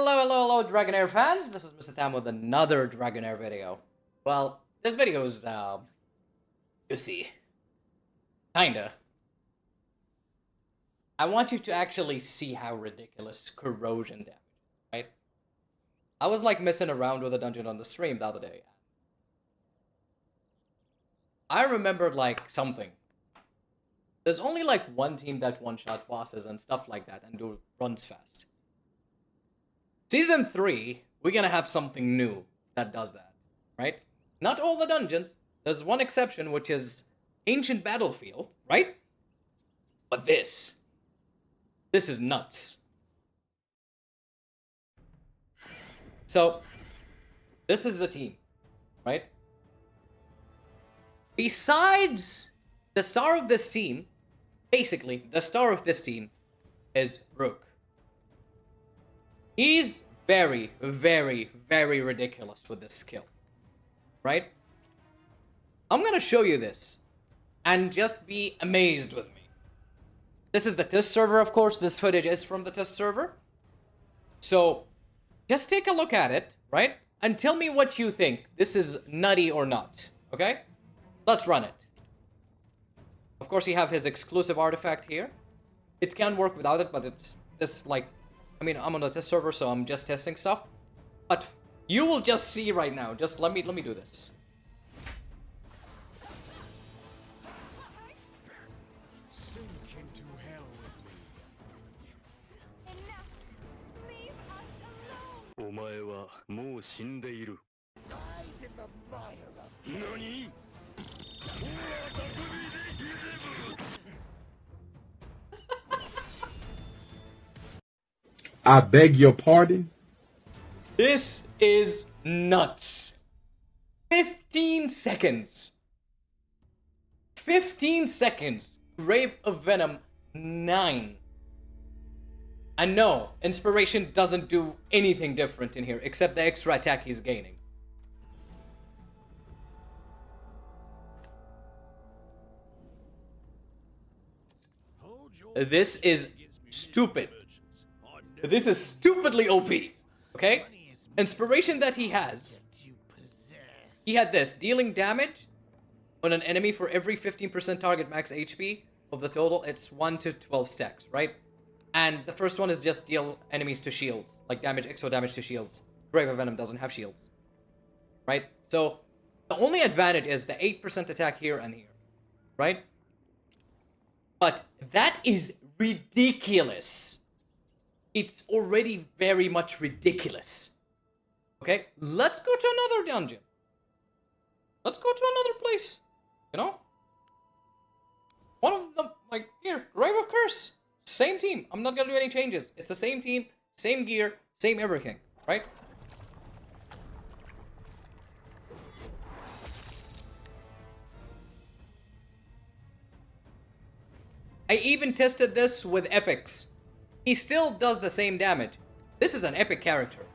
Hello, Dragonheir fans! This is MrTham with another Dragonheir video. Well, this video is, juicy. Kinda. I want you to actually see how ridiculous corrosion damage is, right? I was, like, messing around with a dungeon on the stream the other day. I remembered, like, something. There's only, like, one team that one-shot bosses and stuff like that and do runs fast. Season 3, we're gonna have something new that does that, right? Not all the dungeons. There's one exception, which is Ancient Battlefield, right? But this is nuts. So, this is the team, right? Besides the star of this team, basically, the star of this team is Rook. He's very, very, very ridiculous with this skill, right? I'm gonna show you this, and just be amazed with me. This is the test server, of course. This footage is from the test server. So, just take a look at it, right? And tell me what you think. This is nutty or not, okay? Let's run it. Of course, you have his exclusive artifact here. It can work without it, but it's this, like... I mean, I'm on the test server, so I'm just testing stuff. But you will just see right now. Just let me do this. Sink into hell with me. Enough! Leave us alone! お前はもう死んでいる。 Dive in the mire of 何？ I beg your pardon? This is nuts. 15 seconds. 15 seconds. Grave of Venom 9. And no, Inspiration doesn't do anything different in here, except the extra attack he's gaining. This is stupid. This is stupidly OP, okay? Inspiration that he has. He had this, dealing damage on an enemy for every 15% target max HP of the total. It's 1 to 12 stacks, right? And the first one is just deal enemies to shields, like damage, exo damage to shields. Grave of Venom doesn't have shields, right? So the only advantage is the 8% attack here and here, right? But that is ridiculous. It's already very much ridiculous. Okay, let's go to another dungeon. Let's go to another place. You know? One of them, like, here, Grave of Curse. Same team. I'm not gonna do any changes. It's the same team, same gear, same everything, right? I even tested this with epics. He still does the same damage. This is an epic character.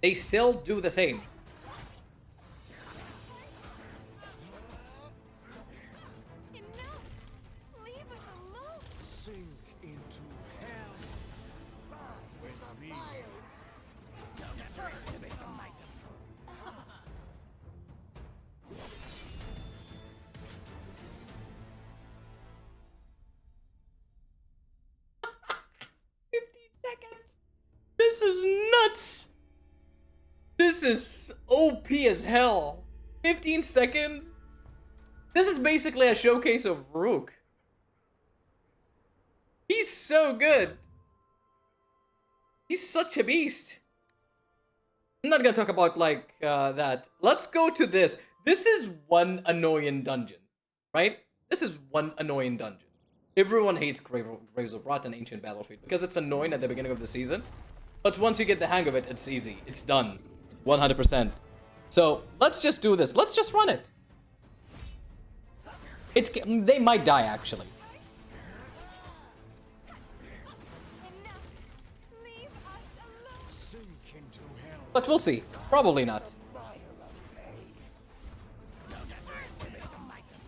They still do the same. Enough! Leave us alone! sink into hell. With me. Don't underestimate the might of 15 seconds. This is nuts. This is OP as hell. 15 seconds. This is basically a showcase of Rook. He's so good. He's such a beast. I'm not gonna talk about, like, that. Let's go to this. This is one annoying dungeon, right? This is one annoying dungeon. Everyone hates Graves of Wrath and Ancient Battlefield because it's annoying at the beginning of the season. But once you get the hang of it, it's easy. It's done. 100%. So, let's just do this. Let's just run it. They might die, actually. Enough! Leave us alone! sink into hell. But we'll see. Probably not. Mire of pain. Don't underestimate the might of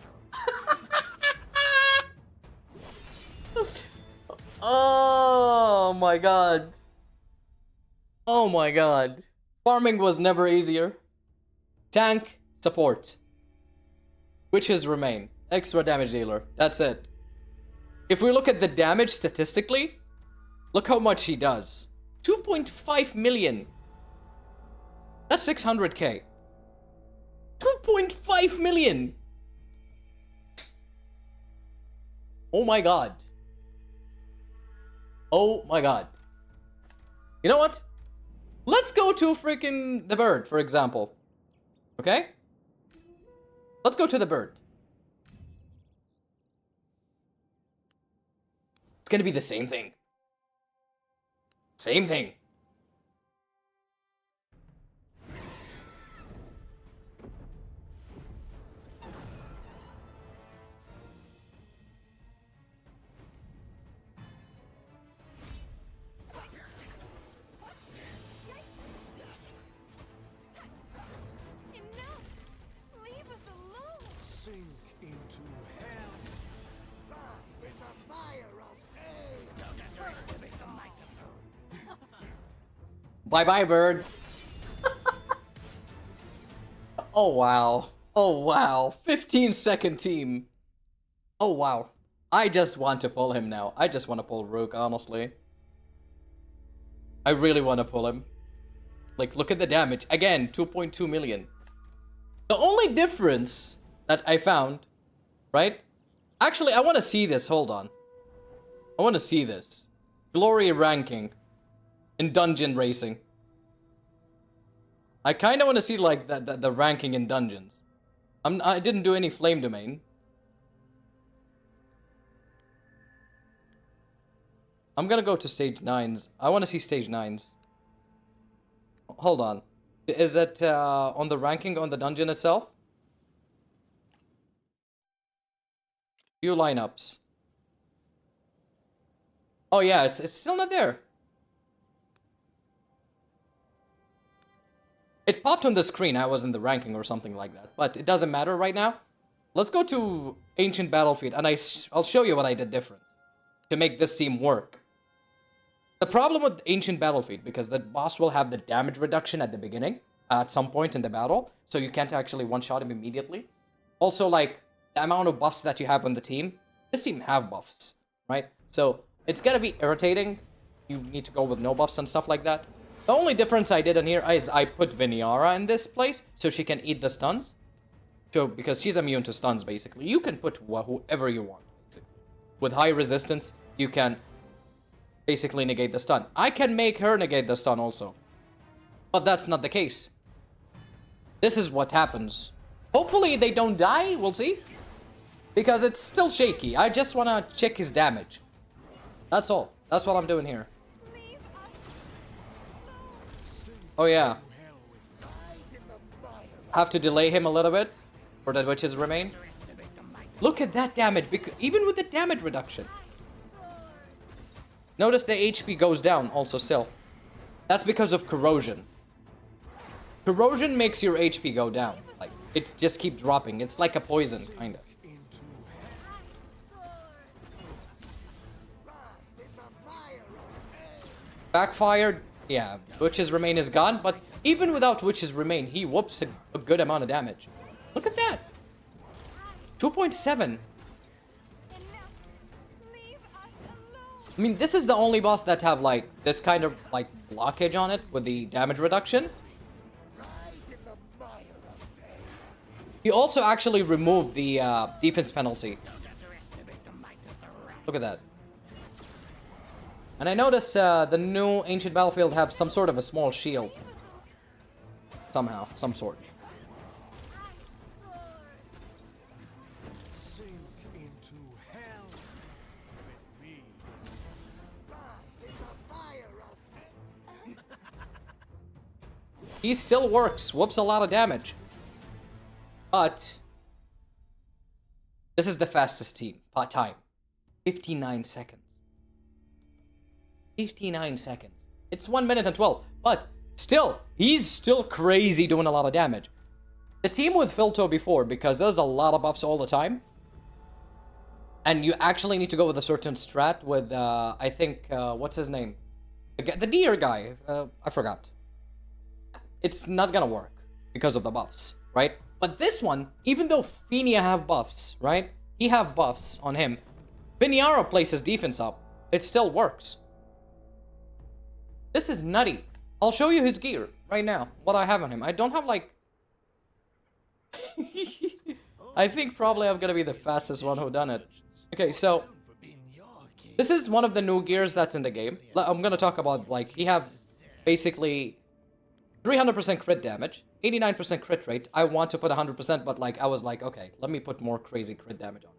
Oh my god. Oh my god. Farming was never easier. Tank, support. Witches remain. Extra damage dealer. That's it. If we look at the damage statistically, look how much he does. 2.5 million. That's 600k. 2.5 million. Oh my god. Oh my god. You know what? Let's go to freaking the bird, for example. Okay? Let's go to the bird. It's gonna be the same thing. Same thing. Enough! Leave us alone! Sink into hell. Ride in the fire of pain. Don't underestimate the might of the Bye bye, bird. Oh wow. Oh wow. 15-second team. Oh wow. I just want to pull him now. I just want to pull Rook, honestly. I really want to pull him. Like, look at the damage. Again, 2.2 million. The only difference that I found, right? Actually, I want to see this. Hold on. I want to see this. Glory ranking in dungeon racing. I kind of want to see, like, the ranking in dungeons. I didn't do any flame domain. I'm gonna go to stage 9s. I want to see stage 9s. Hold on. Is it on the ranking on the dungeon itself? View lineups. Oh yeah, it's still not there. It popped on the screen. I was in the ranking or something like that. But it doesn't matter right now. Let's go to Ancient Battlefield, and I'll show you what I did different to make this team work. The problem with Ancient Battlefield, because the boss will have the damage reduction at the beginning, at some point in the battle, so you can't actually one-shot him immediately. Also, like, the amount of buffs that you have on the team, this team have buffs, right? So, it's gonna be irritating. You need to go with no buffs and stuff like that. The only difference I did in here is I put Viniara in this place, so she can eat the stuns. So, because she's immune to stuns, basically. You can put whoever you want, basically. With high resistance, you can basically negate the stun. I can make her negate the stun also. But that's not the case. This is what happens. Hopefully they don't die, we'll see. Because it's still shaky. I just want to check his damage. That's all. That's what I'm doing here. Leave us alone! Oh yeah. hell with ride in the fire. Have to delay him a little bit for the witches remain. Look at that damage, even with the damage reduction. Notice the HP goes down also still. That's because of corrosion. Corrosion makes your HP go down. Like, it just keeps dropping. It's like a poison, kind of. Into hell. Ride in the fire of pain. Backfired, yeah, Witch's Remain is gone, but even without Witch's Remain, he whoops a good amount of damage. Look at that! 2.7. Enough! Leave us alone! I mean, this is the only boss that have, like, this kind of, like, blockage on it with the damage reduction. Ride in the fire of pain. He also actually removed the defense penalty. Look at that. And I notice the new Ancient Battlefield have some sort of a small shield. Somehow, some sort. Sink into hell with me. Ride in the fire of pain. He still works, whoops a lot of damage. But this is the fastest time. 59 seconds. 59 seconds. It's 1 minute and 12. But still, he's still crazy doing a lot of damage. The team with Filto before, because there's a lot of buffs all the time. And you actually need to go with a certain strat with, I think, what's his name? The deer guy, I forgot. It's not gonna work because of the buffs, right? But this one, even though Phinia have buffs, right? He have buffs on him. Viniara places defense up. It still works. This is nutty. I'll show you his gear right now. What I have on him. I don't have like... I think probably I'm gonna be the fastest one who done it. Okay, so... This is one of the new gears that's in the game. I'm gonna talk about, like, he have basically 300% crit damage, 89% crit rate. I want to put 100%, but like, I was like, okay, let me put more crazy crit damage on.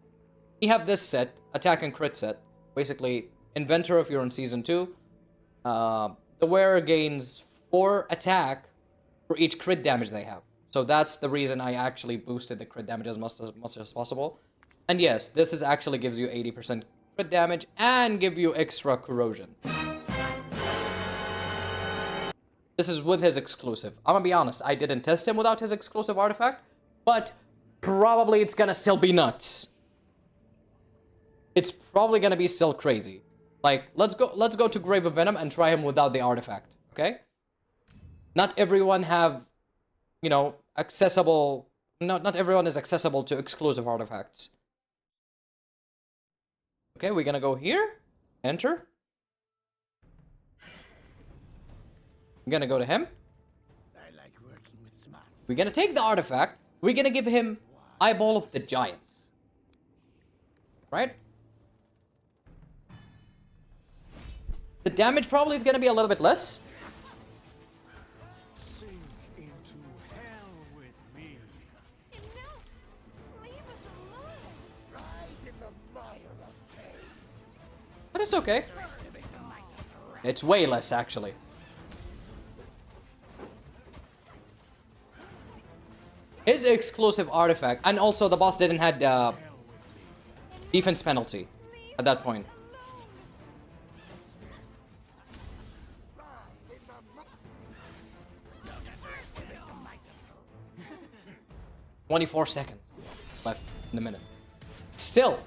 He have this set, attack and crit set. Basically, Inventor if you're in Season 2. The wearer gains 4 attack for each crit damage they have. So that's the reason I actually boosted the crit damage as much as possible. And yes, this is actually gives you 80% crit damage and give you extra corrosion. This is with his exclusive. I'm gonna be honest, I didn't test him without his exclusive artifact, but probably it's gonna still be nuts. It's probably gonna be still crazy. Like, let's go to Grave of Venom and try him without the artifact, okay? Not everyone have, you know, accessible... Not everyone is accessible to exclusive artifacts. Okay, we're gonna go here. Enter. I'm gonna go to him. I like working with smart. We're gonna take the artifact. We're gonna give him Eyeball of the Giant. Right? The damage probably is gonna be a little bit less. Sink into hell with me. Enough! Leave us alone! Ride in the mire of pain. But it's okay. It's way less, actually. His exclusive artifact, and also the boss didn't have defense penalty at that point. Ride in the 24 seconds left in the minute. Still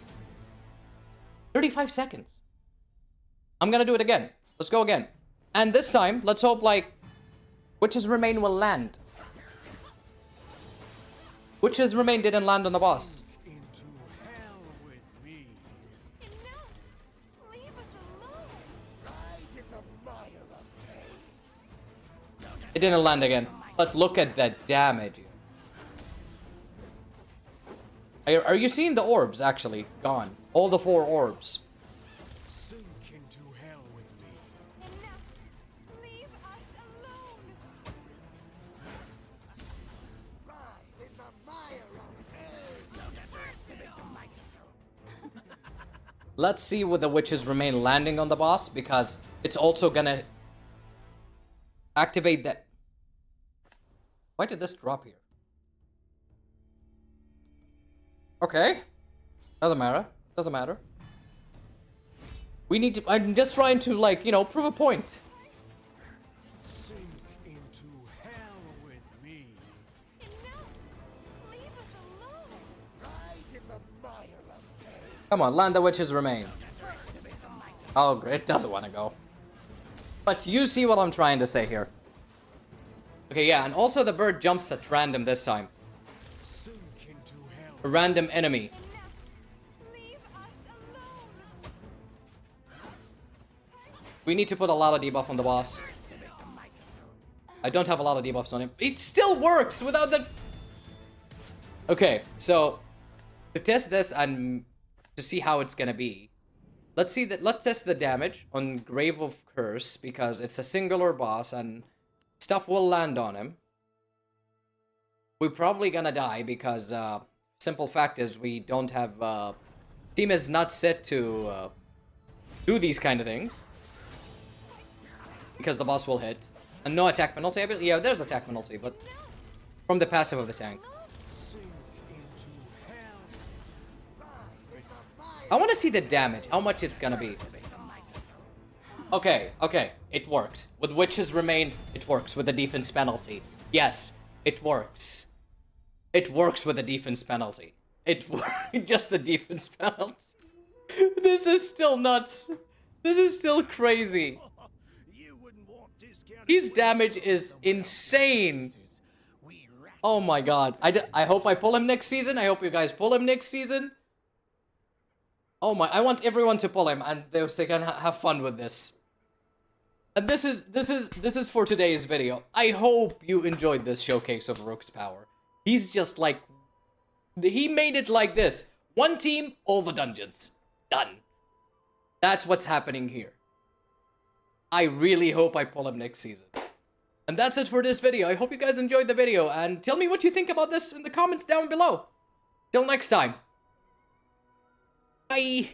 35 seconds. I'm gonna do it again. Let's go again. And this time, let's hope like Witch's Remain will land. Witch's Remain didn't land on the boss. into hell with me. Enough! Leave us alone! Ride in the mire of pain. It didn't land again. But look at that damage. Are you seeing the orbs actually gone? All the 4 orbs. Sink into hell with me. Enough! Leave us alone! Ride in the mire of pain. Let's see with the Witch's Remain landing on the boss, because it's also gonna activate that. Why did this drop here? Okay. Doesn't matter. Doesn't matter. We need to... I'm just trying to, like, you know, prove a point. Sink into hell with me. Enough! Leave us alone! Ride in the mire of pain. Come on, land the Witch's Remain. Oh, it doesn't want to go. But you see what I'm trying to say here. Okay, yeah, and also the bird jumps at random this time. Sink into hell. A random enemy. Enough! Leave us alone! We need to put a lot of debuff on the boss. I don't have a lot of debuffs on him. It still works without the... Okay, so to test this and to see how it's gonna be, let's test the damage on Grave of Curse, because it's a singular boss and stuff will land on him. We're probably gonna die because simple fact is we don't have team is not set to do these kind of things, because the boss will hit. And no attack penalty. Yeah, there's attack penalty, but from the passive of the tank. Sink into hell. I want to see the damage, how much it's gonna be. Okay, okay, it works. With Witch's Remain, it works with the defense penalty. Yes, it works. It works with the defense penalty. It works, just the defense penalty. This is still nuts. This is still crazy. You His damage is insane. Oh my god. I hope I pull him next season. I hope you guys pull him next season. Oh my, I want everyone to pull him and they can have fun with this. And this is for today's video. I hope you enjoyed this showcase of Rook's power. He's just like, he made it like this. One team, all the dungeons. Done. That's what's happening here. I really hope I pull him next season. And that's it for this video. I hope you guys enjoyed the video, and tell me what you think about this in the comments down below. Till next time. Bye.